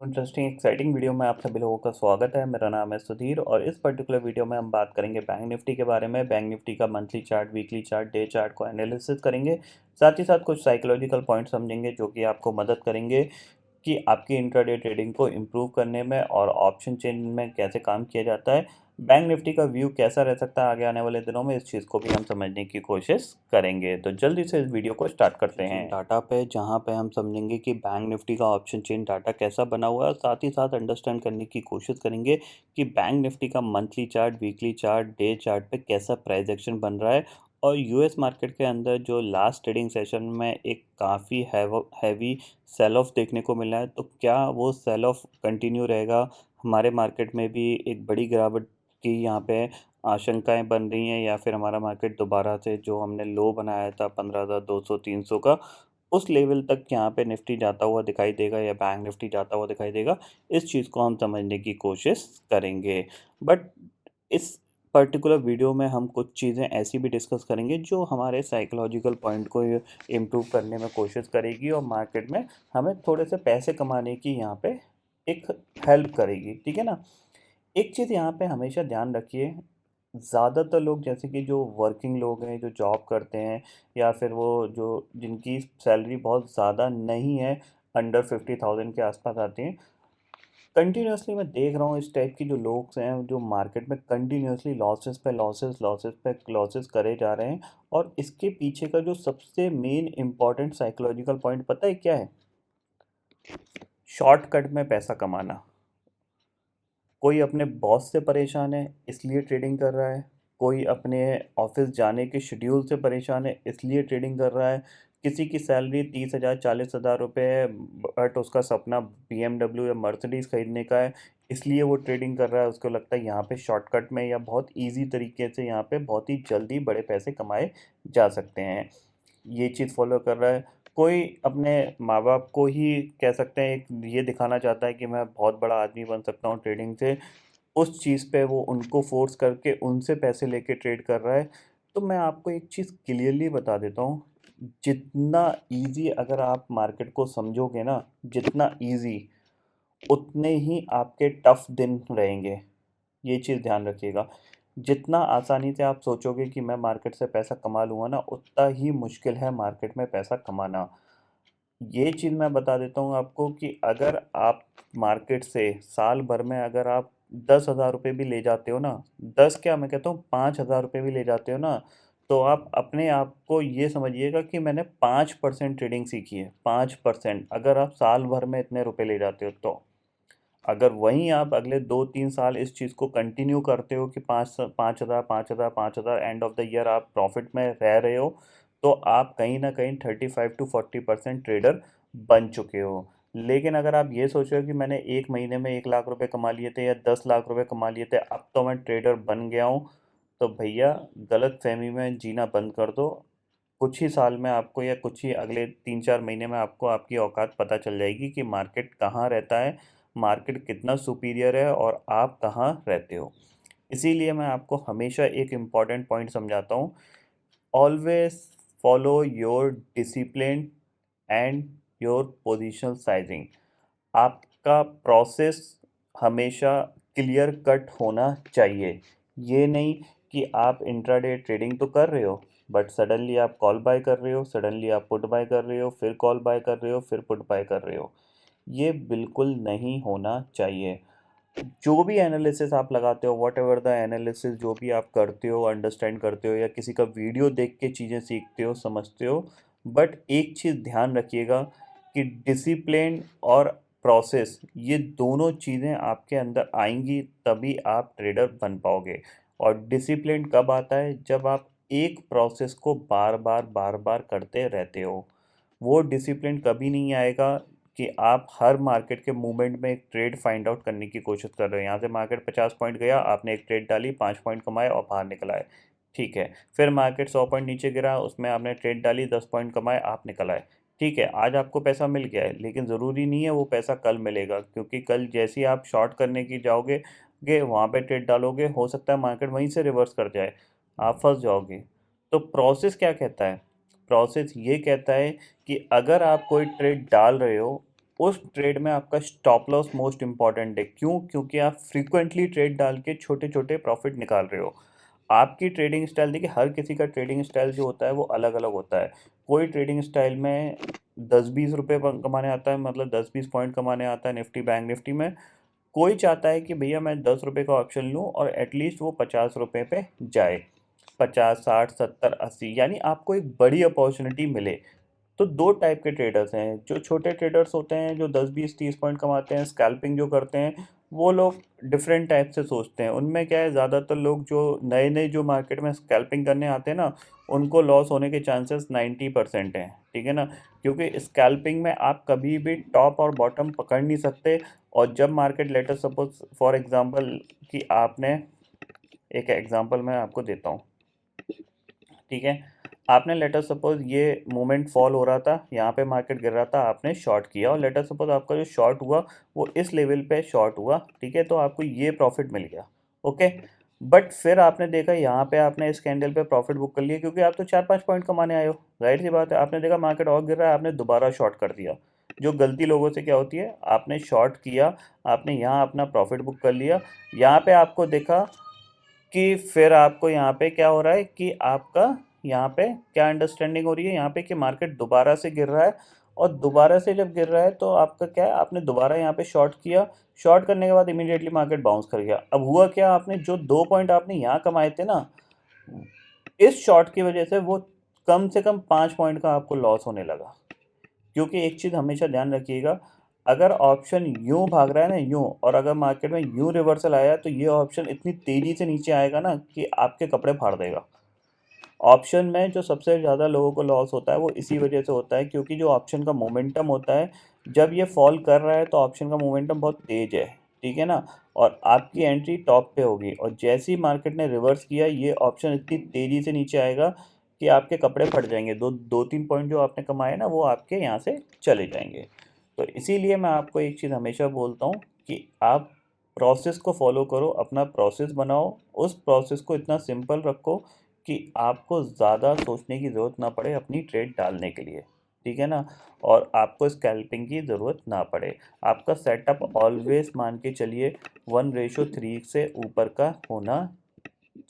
Interesting exciting video में आप सभी लोगों का स्वागत है। मेरा नाम है सुधीर और इस पर्टिकुलर वीडियो में हम बात करेंगे बैंक निफ्टी के बारे में। बैंक निफ्टी का monthly chart, weekly chart, day chart को एनालिसिस करेंगे। साथ ही साथ कुछ साइकोलॉजिकल पॉइंट समझेंगे जो कि आपको मदद करेंगे कि आपकी इंट्राडे ट्रेडिंग को इम्प्रूव करने में और ऑप्शन चेन में कैसे काम किया जाता है। बैंक निफ्टी का व्यू कैसा रह सकता है आगे आने वाले दिनों में, इस चीज़ को भी हम समझने की कोशिश करेंगे। तो जल्दी से इस वीडियो को स्टार्ट करते हैं डाटा पे, जहाँ पे हम समझेंगे कि बैंक निफ्टी का ऑप्शन चेन डाटा कैसा बना हुआ है और साथ ही साथ अंडरस्टैंड करने की कोशिश करेंगे कि बैंक निफ्टी का monthly chart, weekly chart, day chart पे कैसा प्राइस एक्शन बन रहा है। और यूएस मार्केट के अंदर जो लास्ट ट्रेडिंग सेशन में एक काफ़ी हैवी सेल ऑफ देखने को मिला है, तो क्या वो सेल ऑफ कंटिन्यू रहेगा? हमारे मार्केट में भी एक बड़ी गिरावट की यहाँ पे आशंकाएं बन रही हैं, या फिर हमारा मार्केट दोबारा से जो हमने लो बनाया था 15,200-300 का, उस लेवल तक यहाँ पे निफ्टी जाता हुआ दिखाई देगा या बैंक निफ्टी जाता हुआ दिखाई देगा? इस चीज़ को हम समझने की कोशिश करेंगे। बट इस पर्टिकुलर वीडियो में हम कुछ चीज़ें ऐसी भी डिस्कस करेंगे जो हमारे साइकोलॉजिकल पॉइंट को इम्प्रूव करने में कोशिश करेगी और मार्केट में हमें थोड़े से पैसे कमाने की यहाँ पे एक हेल्प करेगी। ठीक है ना? एक चीज़ यहाँ पे हमेशा ध्यान रखिए, ज़्यादातर लोग जैसे कि जो वर्किंग लोग हैं, जो जॉब करते हैं, या फिर वो जो जिनकी सैलरी बहुत ज़्यादा नहीं है, अंडर 50,000 के आसपास आती है, कंटिन्यूअसली मैं देख रहा हूँ इस टाइप की जो लोग हैं जो मार्केट में कंटिन्यूअसली लॉसेस पे लॉसेस, लॉसेस पे लॉसेस करे जा रहे हैं। और इसके पीछे का जो सबसे मेन इम्पॉर्टेंट साइकोलॉजिकल पॉइंट पता है क्या है? शॉर्टकट में पैसा कमाना। कोई अपने बॉस से परेशान है इसलिए ट्रेडिंग कर रहा है, कोई अपने ऑफिस जाने के शेड्यूल से परेशान है इसलिए ट्रेडिंग कर रहा है, किसी की सैलरी 30,000 40,000 रुपये है, बट उसका सपना BMW या मर्सिडीज़ खरीदने का है, इसलिए वो ट्रेडिंग कर रहा है। उसको लगता है यहाँ पे शॉर्टकट में या बहुत इजी तरीके से यहाँ पे बहुत ही जल्दी बड़े पैसे कमाए जा सकते हैं, ये चीज़ फॉलो कर रहा है। कोई अपने माँ-बाप को ही कह सकते हैं, एक ये दिखाना चाहता है कि मैं बहुत बड़ा आदमी बन सकता हूँ ट्रेडिंग से, उस चीज़ पे वो उनको फ़ोर्स करके उनसे पैसे लेके ट्रेड कर रहा है। तो मैं आपको एक चीज़ क्लियरली बता देता हूँ, जितना ईज़ी अगर आप मार्केट को समझोगे ना, जितना ईज़ी, उतने ही आपके टफ़ दिन रहेंगे। ये चीज़ ध्यान रखिएगा। जितना आसानी से आप सोचोगे कि मैं मार्केट से पैसा कमा लूँगा ना, उतना ही मुश्किल है मार्केट में पैसा कमाना। ये चीज़ मैं बता देता हूँ आपको कि अगर आप मार्केट से साल भर में अगर आप 10,000 रुपये भी ले जाते हो ना, 10 क्या मैं कहता हूँ 5,000 रुपये भी ले जाते हो ना, तो आप अपने आप को ये समझिएगा कि मैंने 5% ट्रेडिंग सीखी है, 5%, अगर आप साल भर में इतने रुपए ले जाते हो तो। अगर वहीं आप अगले 2-3 साल इस चीज़ को कंटिन्यू करते हो कि 5,000, 5,000, 5,000, एंड ऑफ द ईयर आप प्रॉफिट में रह रहे हो, तो आप कहीं न कहीं 35 टू 40% ट्रेडर बन चुके हो। लेकिन अगर आप ये सोच रहे हो कि मैंने 1 महीने में 1 लाख रुपए कमा लिए थे या 10 लाख रुपए कमा लिए थे, अब तो मैं ट्रेडर बन गया हूँ, तो भैया गलतफ़हमी में जीना बंद कर दो। कुछ ही साल में आपको या कुछ ही अगले 3-4 महीने में आपको आपकी औकात पता चल जाएगी कि मार्केट कहाँ रहता है, मार्केट कितना सुपीरियर है और आप कहाँ रहते हो। इसीलिए मैं आपको हमेशा एक इम्पॉर्टेंट पॉइंट समझाता हूँ, always follow your discipline and your positional sizing. आपका प्रोसेस हमेशा क्लियर कट होना चाहिए। ये नहीं कि आप इंट्राडे ट्रेडिंग तो कर रहे हो, बट सडनली आप कॉल बाय कर रहे हो, सडनली आप पुट बाय कर रहे हो, फिर कॉल बाय कर रहे हो, फिर पुट बाय कर रहे हो। ये बिल्कुल नहीं होना चाहिए। जो भी एनालिसिस आप लगाते हो, व्हाटएवर द एनालिसिस जो भी आप करते हो, अंडरस्टैंड करते हो, या किसी का वीडियो देख के चीज़ें सीखते हो, समझते हो, बट एक चीज़ ध्यान रखिएगा कि डिसिप्लिन और प्रोसेस, ये दोनों चीज़ें आपके अंदर आएंगी तभी आप ट्रेडर बन पाओगे। और डिसिप्लिन कब आता है? जब आप एक प्रोसेस को बार बार बार बार करते रहते हो। वो डिसिप्लिन कभी नहीं आएगा कि आप हर मार्केट के मूवमेंट में एक ट्रेड फाइंड आउट करने की कोशिश कर रहे हो। यहाँ से मार्केट 50 पॉइंट गया, आपने एक ट्रेड डाली, 5 पॉइंट कमाए और बाहर निकल आए। ठीक है। फिर मार्केट 100 पॉइंट नीचे गिरा, उसमें आपने ट्रेड डाली, 10 पॉइंट कमाए, आप निकल आए। ठीक है, आज आपको पैसा मिल गया है, लेकिन ज़रूरी नहीं है वो पैसा कल मिलेगा, क्योंकि कल जैसे ही आप शॉर्ट करने की जाओगे वहाँ पे ट्रेड डालोगे, हो सकता है मार्केट वहीं से रिवर्स कर जाए, आप फंस जाओगे। तो प्रोसेस क्या कहता है? प्रोसेस ये कहता है कि अगर आप कोई ट्रेड डाल रहे हो, उस ट्रेड में आपका स्टॉप लॉस मोस्ट इंपॉर्टेंट है। क्यों? क्योंकि आप फ्रीक्वेंटली ट्रेड डाल के छोटे छोटे प्रॉफिट निकाल रहे हो। आपकी ट्रेडिंग स्टाइल देखिए, हर किसी का ट्रेडिंग स्टाइल जो होता है वो अलग अलग होता है। कोई ट्रेडिंग स्टाइल में 10-20 रुपये कमाने आता है, मतलब 10-20 पॉइंट कमाने आता है निफ्टी बैंक निफ्टी में। कोई चाहता है कि भैया मैं 10 रुपये का ऑप्शन लूँ और एटलीस्ट वो 50 रुपये पे जाए, 50, 60, 70, 80, यानी आपको एक बड़ी अपॉर्चुनिटी मिले। तो दो टाइप के ट्रेडर्स हैं। जो छोटे ट्रेडर्स होते हैं जो 10-20-30 पॉइंट कमाते हैं, स्कैल्पिंग जो करते हैं, वो लोग डिफरेंट टाइप से सोचते हैं। उनमें क्या है, ज़्यादातर लोग जो नए नए जो मार्केट में स्कैल्पिंग करने आते हैं ना, उनको लॉस होने के चांसेस 90% हैं। ठीक है ना, क्योंकि स्कैल्पिंग में आप कभी भी टॉप और बॉटम पकड़ नहीं सकते। और जब market later suppose for example कि आपने, एक एग्जांपल मैं आपको देता हूँ। ठीक है, आपने लेटर सपोज ये मोमेंट फॉल हो रहा था, यहाँ पे मार्केट गिर रहा था, आपने शॉर्ट किया और लेटर सपोज आपका जो शॉर्ट हुआ वो इस लेवल पे शॉर्ट हुआ। ठीक है, तो आपको ये प्रॉफिट मिल गया। ओके, बट फिर आपने देखा यहाँ पे आपने इस कैंडल पे प्रॉफिट बुक कर लिया, क्योंकि आप तो 4-5 पॉइंट कमाने आए हो। जाहिर सी बात है, आपने देखा मार्केट और गिर रहा है, आपने दोबारा शॉर्ट कर दिया। जो गलती लोगों से क्या होती है, आपने शॉर्ट किया, आपने यहाँ अपना प्रॉफिट बुक कर लिया, यहाँ पे आपको देखा कि फिर आपको यहाँ पे क्या हो रहा है कि आपका यहाँ पे क्या अंडरस्टैंडिंग हो रही है यहाँ पे कि मार्केट दोबारा से गिर रहा है। और दोबारा से जब गिर रहा है तो आपका क्या है, आपने दोबारा यहाँ पे शॉर्ट किया। शॉर्ट करने के बाद इमीडिएटली मार्केट बाउंस कर गया। अब हुआ क्या, आपने जो 2 पॉइंट आपने यहाँ कमाए थे ना, इस शॉर्ट की वजह से वो कम से कम 5 पॉइंट का आपको लॉस होने लगा। क्योंकि एक चीज़ हमेशा ध्यान रखिएगा, अगर ऑप्शन यूं भाग रहा है ना यूं, और अगर मार्केट में यूं रिवर्सल आया तो ये ऑप्शन इतनी तेज़ी से नीचे आएगा ना कि आपके कपड़े फाड़ देगा। ऑप्शन में जो सबसे ज़्यादा लोगों को लॉस होता है वो इसी वजह से होता है, क्योंकि जो ऑप्शन का मोमेंटम होता है, जब ये फॉल कर रहा है तो ऑप्शन का मोमेंटम बहुत तेज है। ठीक है ना, और आपकी एंट्री टॉप पे होगी, और जैसे ही मार्केट ने रिवर्स किया ये ऑप्शन इतनी तेज़ी से नीचे आएगा कि आपके कपड़े फट जाएंगे। 2-3 पॉइंट जो आपने कमाए ना वो आपके यहाँ से चले जाएंगे। तो इसीलिए मैं आपको एक चीज़ हमेशा बोलता हूँ कि आप प्रोसेस को फॉलो करो, अपना प्रोसेस बनाओ, उस प्रोसेस को इतना सिंपल रखो कि आपको ज़्यादा सोचने की ज़रूरत ना पड़े अपनी ट्रेड डालने के लिए। ठीक है ना, और आपको स्कैल्पिंग की ज़रूरत ना पड़े। आपका सेटअप ऑलवेज मान के चलिए 1:3 से ऊपर का होना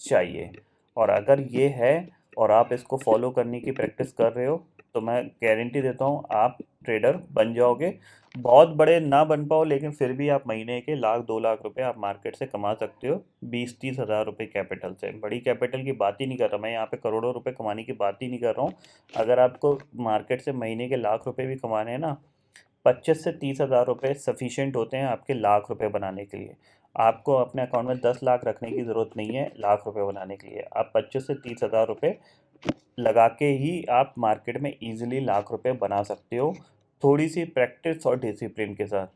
चाहिए। और अगर ये है और आप इसको फॉलो करने की प्रैक्टिस कर रहे हो, तो मैं गारंटी देता हूँ आप ट्रेडर बन जाओगे। बहुत बड़े ना बन पाओ, लेकिन फिर भी आप महीने के 1-2 लाख रुपए आप मार्केट से कमा सकते हो, 20-30 हज़ार रुपये कैपिटल से। बड़ी कैपिटल की बात ही नहीं कर रहा मैं यहाँ पे, करोड़ों रुपए कमाने की बात ही नहीं कर रहा हूँ। अगर आपको मार्केट से महीने के लाख रुपए भी कमाने हैं ना, 25 से 30 हज़ार रुपये सफिशिएंट होते हैं आपके लाख रुपए बनाने के लिए। आपको अपने अकाउंट में 10 लाख रखने की ज़रूरत नहीं है लाख रुपए बनाने के लिए। आप 25 से 30 हज़ार रुपये लगा के ही आप मार्केट में इजीली लाख रुपए बना सकते हो, थोड़ी सी प्रैक्टिस और डिसिप्लिन के साथ,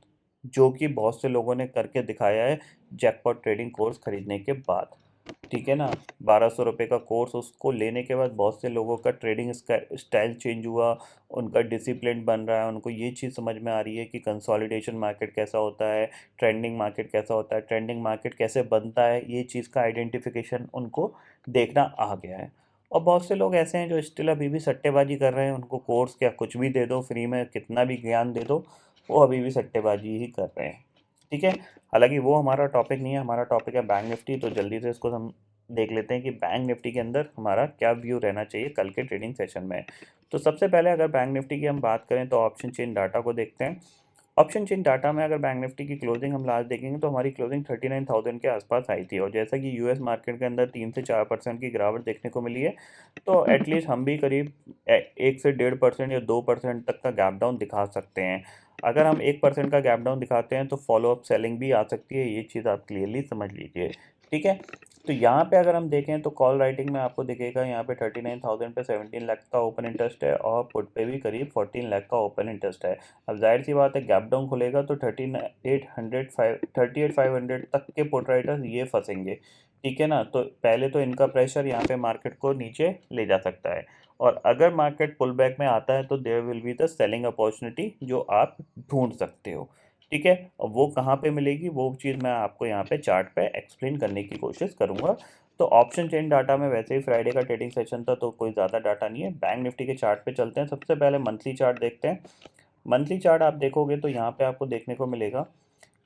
जो कि बहुत से लोगों ने करके दिखाया है जैकपॉट ट्रेडिंग कोर्स खरीदने के बाद। ठीक है ना, 1200 रुपये का कोर्स, उसको लेने के बाद बहुत से लोगों का ट्रेडिंग स्टाइल चेंज हुआ, उनका डिसिप्लिन बन रहा है, उनको ये चीज़ समझ में आ रही है कि कंसोलिडेशन मार्केट कैसा होता है, ट्रेंडिंग मार्केट कैसा होता है, ट्रेंडिंग मार्केट कैसे बनता है, ये चीज़ का आइडेंटिफिकेशन उनको देखना आ गया है। और बहुत से लोग ऐसे हैं जो स्टिल अभी भी सट्टेबाजी कर रहे हैं, उनको कोर्स क्या कुछ भी दे दो फ्री में, कितना भी ज्ञान दे दो, वो अभी भी सट्टेबाजी ही कर रहे हैं। ठीक है, हालांकि वो हमारा टॉपिक नहीं है, हमारा टॉपिक है बैंक निफ्टी। तो जल्दी से इसको हम देख लेते हैं कि बैंक निफ्टी के अंदर हमारा क्या व्यू रहना चाहिए कल के ट्रेडिंग सेशन में। तो सबसे पहले अगर बैंक निफ्टी की हम बात करें तो ऑप्शन चेन डाटा को देखते हैं। ऑप्शन चेन डाटा में अगर बैंक निफ्टी की क्लोजिंग हम लास्ट देखेंगे तो हमारी क्लोजिंग 39,000 के आसपास आई थी, और जैसा कि यूएस मार्केट के अंदर 3 से 4% की गिरावट देखने को मिली है, तो एटलीस्ट हम भी करीब 1 से 1.5% या 2% तक का गैप डाउन दिखा सकते हैं। अगर हम 1% का गैप डाउन दिखाते हैं तो फॉलोअप सेलिंग भी आ सकती है, ये चीज़ आप क्लियरली समझ लीजिए। ठीक है, तो यहाँ पे अगर हम देखें तो कॉल राइटिंग में आपको दिखेगा यहाँ पे 39,000 पे 17 लाख का ओपन इंटरेस्ट है, और पुट पे भी करीब 14 लाख का ओपन इंटरेस्ट है। अब जाहिर सी बात है, गैप डाउन खुलेगा तो 38,500 तक के पुट राइटर्स ये फंसेंगे। ठीक है ना, तो पहले तो इनका प्रेशर यहाँ पे मार्केट को नीचे ले जा सकता है, और अगर मार्केट पुल बैक में आता है तो there will be the selling opportunity जो आप ढूंढ सकते हो। ठीक है, और वो कहाँ पे मिलेगी वो चीज़ मैं आपको यहाँ पे चार्ट पे एक्सप्लेन करने की कोशिश करूँगा। तो ऑप्शन चेन डाटा में वैसे ही फ्राइडे का ट्रेडिंग सेशन था तो कोई ज़्यादा डाटा नहीं है। बैंक निफ्टी के चार्ट पे चलते हैं, सबसे पहले मंथली चार्ट देखते हैं। मंथली चार्ट आप देखोगे तो यहाँ पे आपको देखने को मिलेगा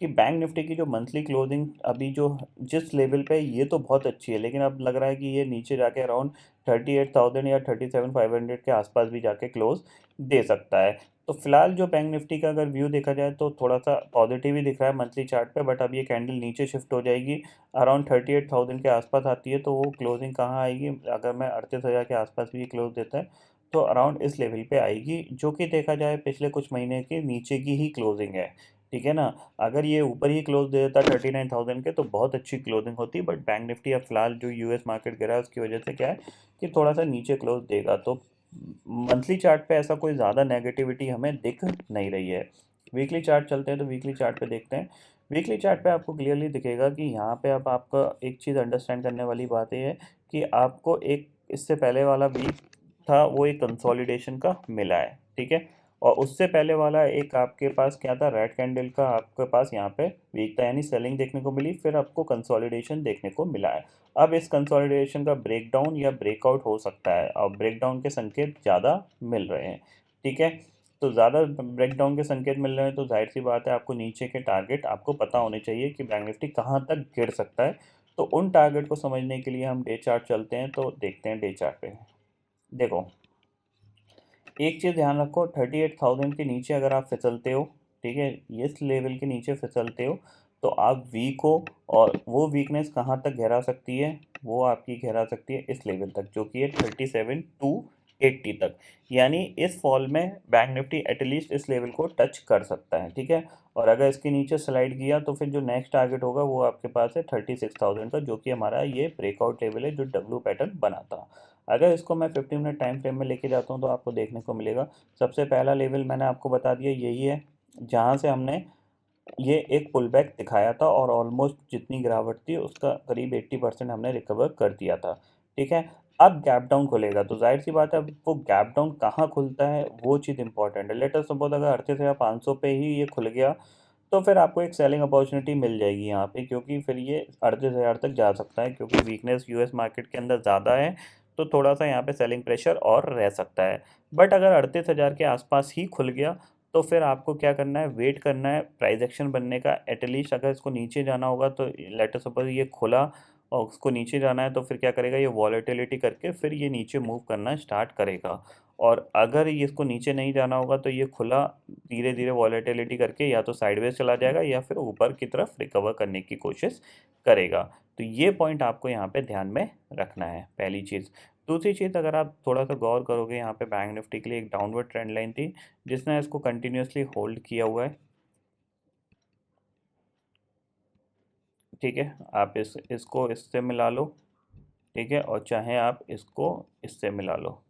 कि बैंक निफ्टी की जो मंथली क्लोजिंग अभी जो जिस लेवल पे है, ये तो बहुत अच्छी है, लेकिन अब लग रहा है कि ये नीचे जाके अराउंड 38,000 या 37,500 के आसपास भी जाके क्लोज दे सकता है। तो फिलहाल जो बैंक निफ्टी का अगर व्यू देखा जाए तो थोड़ा सा पॉजिटिव ही दिख रहा है मंथली चार्ट पे, बट अब ये कैंडल नीचे शिफ्ट हो जाएगी, अराउंड 38,000 के आसपास आती है, तो वो क्लोजिंग कहाँ आएगी, अगर मैं 38,000 के आसपास भी क्लोज देता है तो अराउंड इस लेवल पे आएगी, जो कि देखा जाए पिछले कुछ महीने के नीचे की ही क्लोजिंग है। ठीक है ना। अगर ये ऊपर ही क्लोज दे देता 39,000 के तो बहुत अच्छी क्लोजिंग होती, बट बैंक निफ्टी अब फिलहाल जो यूएस मार्केट गिरा है उसकी वजह से क्या है कि थोड़ा सा नीचे क्लोज देगा, तो मंथली चार्ट पे ऐसा कोई ज़्यादा नेगेटिविटी हमें दिख नहीं रही है। वीकली चार्ट चलते हैं तो वीकली चार्ट पे देखते हैं। वीकली चार्ट पे आपको क्लियरली दिखेगा कि यहाँ पे अब आपका एक चीज़ अंडरस्टैंड करने वाली बात ये है कि आपको एक इससे पहले वाला वीक था वो एक कंसोलिडेशन का मिला है, ठीक है। और उससे पहले वाला एक आपके पास क्या था, रेड कैंडल का आपके पास यहाँ पे वीक था, यानी सेलिंग देखने को मिली, फिर आपको कंसोलिडेशन देखने को मिला है। अब इस कंसोलिडेशन का ब्रेकडाउन या ब्रेकआउट हो सकता है, और ब्रेकडाउन के संकेत ज़्यादा मिल रहे हैं, ठीक है। तो ज़्यादा ब्रेकडाउन के संकेत मिल रहे हैं तो जाहिर सी बात है आपको नीचे के टारगेट आपको पता होने चाहिए कि बैंक निफ्टी कहाँ तक गिर सकता है। तो उन टारगेट को समझने के लिए हम डे चार्ट चलते हैं, तो देखते हैं डे चार्ट पे। देखो, एक चीज़ ध्यान रखो, 38,000 के नीचे अगर आप फिसलते हो, ठीक है, इस लेवल के नीचे फिसलते हो तो आप वीक हो, और वो वीकनेस कहाँ तक गहरा सकती है, वो आपकी गहरा सकती है इस लेवल तक, जो कि है 37,280 तक। यानी इस फॉल में बैंक निफ्टी एटलीस्ट इस लेवल को टच कर सकता है, ठीक है। और अगर इसके नीचे स्लाइड किया तो फिर जो नेक्स्ट टारगेट होगा वो आपके पास है 36,000 का, जो कि हमारा ये ब्रेकआउट लेवल है जो डब्ल्यू पैटर्न बना था। अगर इसको मैं 15 मिनट टाइम फ्रेम में लेके जाता हूँ तो आपको देखने को मिलेगा सबसे पहला लेवल मैंने आपको बता दिया यही है, जहाँ से हमने ये एक पुल बैक दिखाया था, और ऑलमोस्ट जितनी गिरावट थी उसका करीब 80% हमने रिकवर कर दिया था, ठीक है। अब गैप डाउन खुलेगा तो जाहिर सी बात है, अब वो गैप डाउन कहाँ खुलता है वो चीज़ इंपॉर्टेंट है। लेटर सपोज अगर 38,500 पे ही ये खुल गया तो फिर आपको एक सेलिंग अपॉर्चुनिटी मिल जाएगी यहाँ पे, क्योंकि फिर ये 38,000 तक जा सकता है, क्योंकि वीकनेस यूएस मार्केट के अंदर ज़्यादा है, तो थोड़ा सा यहाँ पे सेलिंग प्रेशर और रह सकता है। बट अगर 38,000 के आसपास ही खुल गया तो फिर आपको क्या करना है, वेट करना है प्राइस एक्शन बनने का। एटलीस्ट अगर इसको नीचे जाना होगा तो लेटर सपोज ये खुला और उसको नीचे जाना है तो फिर क्या करेगा, ये वॉलेटिलिटी करके फिर ये नीचे मूव करना स्टार्ट करेगा। और अगर ये इसको नीचे नहीं जाना होगा तो ये खुला धीरे धीरे वॉलेटिलिटी करके या तो साइडवेज चला जाएगा या फिर ऊपर की तरफ रिकवर करने की कोशिश करेगा। तो ये पॉइंट आपको यहाँ पे ध्यान में रखना है, पहली चीज़। दूसरी चीज़, अगर आप थोड़ा सा गौर करोगे, यहाँ पे बैंक निफ्टी के लिए एक डाउनवर्ड ट्रेंड लाइन थी जिसने इसको कंटिन्यूसली होल्ड किया हुआ है, ठीक है। आप इसको इससे मिला लो, ठीक है, और चाहे आप इसको इससे मिला लो,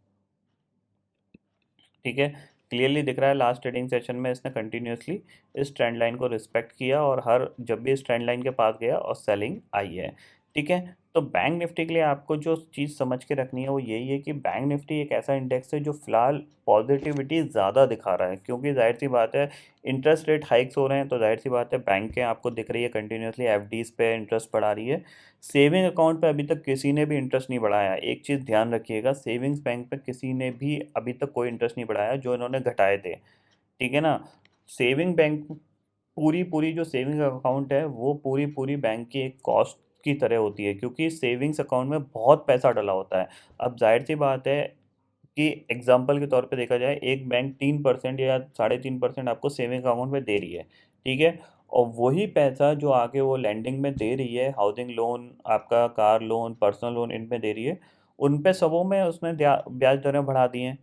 ठीक है। क्लियरली दिख रहा है लास्ट ट्रेडिंग सेशन में इसने कंटिन्यूसली इस ट्रेंड लाइन को रिस्पेक्ट किया, और हर जब भी इस ट्रेंड लाइन के पास गया और सेलिंग आई है, ठीक है। तो बैंक निफ्टी के लिए आपको जो चीज़ समझ के रखनी है वो यही है कि बैंक निफ्टी एक ऐसा इंडेक्स है जो फिलहाल पॉजिटिविटी ज़्यादा दिखा रहा है, क्योंकि जाहिर सी बात है इंटरेस्ट रेट हाइक्स हो रहे हैं, तो जाहिर सी बात है बैंकें आपको दिख रही है कंटिन्यूसली एफडीज़ पे इंटरेस्ट बढ़ा रही है। सेविंग अकाउंट पे अभी तक किसी ने भी इंटरेस्ट नहीं बढ़ाया। एक चीज़ ध्यान रखिएगा, सेविंग्स बैंक पे किसी ने भी अभी तक कोई इंटरेस्ट नहीं बढ़ाया जो इन्होंने घटाए थे, ठीक है ना। सेविंग बैंक पूरी पूरी जो सेविंग अकाउंट है वो पूरी पूरी बैंक की एक कॉस्ट की तरह होती है, क्योंकि सेविंग्स अकाउंट में बहुत पैसा डला होता है। अब जाहिर सी बात है कि एग्जाम्पल के तौर पे देखा जाए, एक बैंक 3% या 3.5% आपको सेविंग अकाउंट में दे रही है, ठीक है। और वही पैसा जो आगे वो लैंडिंग में दे रही है, हाउसिंग लोन, आपका कार लोन, पर्सनल लोन, इनमें दे रही है, उन पे सबों में उसने ब्याज दरें बढ़ा दी हैं।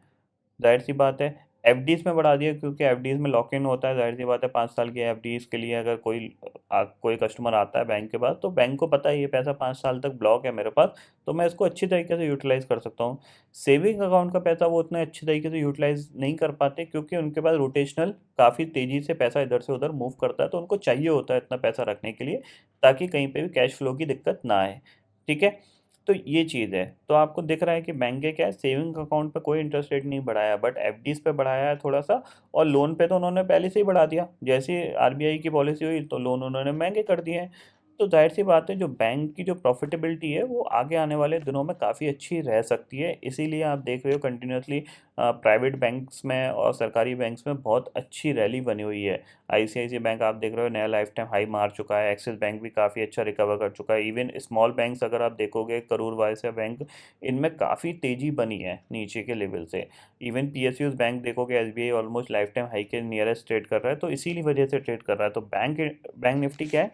ज़ाहिर सी बात है एफडीज़ में बढ़ा दिया, क्योंकि एफडीज़ में लॉक इन होता है। ज़ाहिर सी बात है 5 साल की एफडीज़ के लिए अगर कोई कस्टमर आता है बैंक के पास, तो बैंक को पता है ये पैसा 5 साल तक ब्लॉक है मेरे पास, तो मैं इसको अच्छी तरीके से यूटिलाइज़ कर सकता हूँ। सेविंग अकाउंट का पैसा वो उतने अच्छे तरीके से यूटिलाइज़ नहीं कर पाते, क्योंकि उनके पास रोटेशनल काफ़ी तेज़ी से पैसा इधर से उधर मूव करता है, तो उनको चाहिए होता है इतना पैसा रखने के लिए, ताकि कहीं पे भी कैश फ्लो की दिक्कत ना आए, ठीक है। तो ये चीज़ है। तो आपको दिख रहा है कि बैंक के क्या है, सेविंग अकाउंट पे कोई इंटरेस्ट रेट नहीं बढ़ाया, बट एफडीज़ पे बढ़ाया है थोड़ा-सा, और लोन पे तो उन्होंने पहले से ही बढ़ा दिया। जैसे ही आरबीआई की पॉलिसी हुई तो लोन उन्होंने महँगे कर दिए हैं। तो ज़ाहिर-सी बात है जो बैंक की जो प्रॉफ़िटेबिलिटी है वो आगे आने वाले दिनों में काफ़ी अच्छी रह सकती है। इसीलिए आप देख रहे हो कंटिन्यूअसली प्राइवेट बैंक्स में और सरकारी बैंक्स में बहुत अच्छी रैली बनी हुई है। आईसीआईसीआई बैंक आप देख रहे हो नया लाइफ टाइम हाई मार चुका है, एक्सिस बैंक भी काफ़ी अच्छा रिकवर कर चुका है। इवन स्मॉल बैंक्स अगर आप देखोगे करूर वायस्या बैंक, इनमें काफ़ी तेज़ी बनी है नीचे के लेवल से। इवन पीएसयूज़ बैंक देखोगे SBI almost life time high के नियरेस्ट ट्रेड कर रहा है, तो इसीलिए वजह से ट्रेड कर रहा है। तो बैंक निफ्टी क्या है,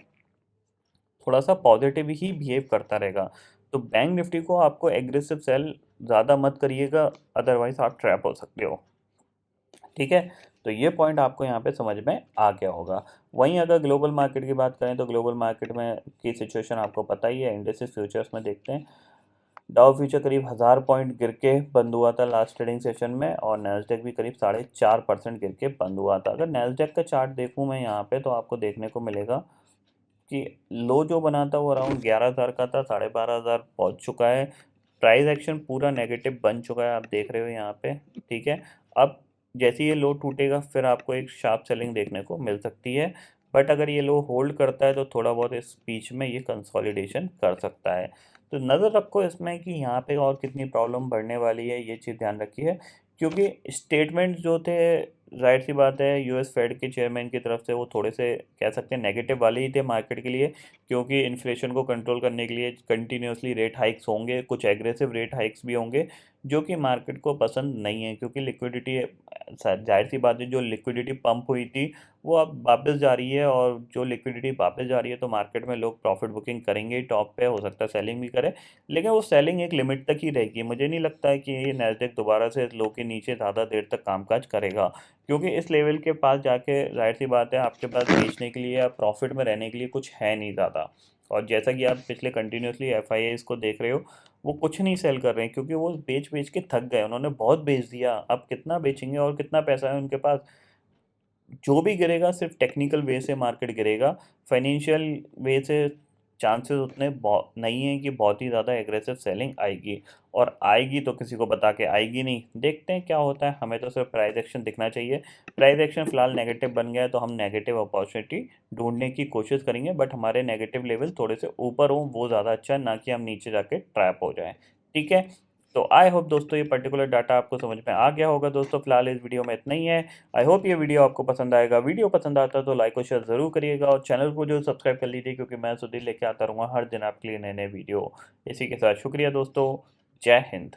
थोड़ा-सा पॉजिटिव ही बिहेव करता रहेगा। तो बैंक निफ्टी को आपको एग्रेसिव सेल ज़्यादा मत करिएगा, अदरवाइज़ आप ट्रैप हो सकते हो। ठीक है? तो ये पॉइंट आपको यहाँ पे समझ में आ गया होगा। वहीं अगर ग्लोबल मार्केट की बात करें तो ग्लोबल मार्केट में की सिचुएशन आपको पता ही है। इंडिसेस फ्यूचर्स में देखते हैं। डाउ फ्यूचर करीब 1000 पॉइंट गिर के बंद हुआ था लास्ट ट्रेडिंग सेशन में, और नैस्डैक भी करीब 4.5% गिर के बंद हुआ था। अगर नैस्डैक का चार्ट देखूँ मैं यहाँ पे, तो आपको देखने को मिलेगा कि लो जो बना था वो अराउंड 11,000 का था, 12,500 पहुंच चुका है। प्राइस एक्शन पूरा नेगेटिव बन चुका है, आप देख रहे हो यहाँ पे। ठीक है, अब जैसे ये लो टूटेगा फिर आपको एक शार्प सेलिंग देखने को मिल सकती है, बट अगर ये लो होल्ड करता है तो थोड़ा बहुत इस बीच में ये कंसोलिडेशन कर सकता है। तो नज़र रखो इसमें कि यहाँ पे और कितनी प्रॉब्लम बढ़ने वाली है, ये चीज़ ध्यान रखिए। क्योंकि स्टेटमेंट जो थे, जाहिर सी बात है यूएस फेड के चेयरमैन की तरफ से वो थोड़े से कह सकते हैं नेगेटिव वाले ही थे मार्केट के लिए। क्योंकि इन्फ्लेशन को कंट्रोल करने के लिए कंटिन्यूसली रेट हाइक्स होंगे, कुछ एग्रेसिव रेट हाइक्स भी होंगे, जो कि मार्केट को पसंद नहीं है। क्योंकि लिक्विडिटी, जाहिर सी बात है जो लिक्विडिटी पंप हुई थी वो अब वापस जा रही है, और जो लिक्विडिटी वापस जा रही है तो मार्केट में लोग प्रॉफिट बुकिंग करेंगे ही, टॉप पे हो सकता है सेलिंग भी करे, लेकिन वो सेलिंग एक लिमिट तक ही रहेगी। मुझे नहीं लगता है कि ये नैस्डैक दोबारा से लो के नीचे ज़्यादा देर तक कामकाज करेगा। क्योंकि इस लेवल के पास जाके जाहिर सी बात है आपके पास बेचने के लिए या प्रॉफिट में रहने के लिए कुछ है नहीं ज़्यादा। और जैसा कि आप पिछले कंटिन्यूसली एफआईआईज़ को देख रहे हो, वो कुछ नहीं सेल कर रहे हैं, क्योंकि वो बेच बेच के थक गए, उन्होंने बहुत बेच दिया। अब कितना बेचेंगे और कितना पैसा है उनके पास। जो भी गिरेगा सिर्फ टेक्निकल वे से मार्केट गिरेगा, फाइनेंशियल वे से चांसेस उतने नहीं है कि बहुत ही ज़्यादा एग्रेसिव सेलिंग आएगी। और आएगी तो किसी को बता के आएगी नहीं, देखते हैं क्या होता है। हमें तो सिर्फ प्राइस एक्शन दिखना चाहिए। प्राइस एक्शन फिलहाल नेगेटिव बन गया है, तो हम नेगेटिव अपॉर्चुनिटी ढूंढने की कोशिश करेंगे, बट हमारे नेगेटिव लेवल थोड़े से ऊपर हों वो ज़्यादा अच्छा है, ना कि हम नीचे जाके ट्रैप हो जाएं। ठीक है, तो आई होप दोस्तों ये पर्टिकुलर डाटा आपको समझ में आ गया होगा। दोस्तों फिलहाल इस वीडियो में इतना ही है। आई होप ये वीडियो आपको पसंद आएगा। वीडियो पसंद आता है तो लाइक और शेयर ज़रूर करिएगा, और चैनल को जो सब्सक्राइब कर लीजिए, क्योंकि मैं सुधीर लेके आता रहूँगा हर दिन आपके लिए नए नए वीडियो। इसी के साथ शुक्रिया दोस्तों, जय हिंद।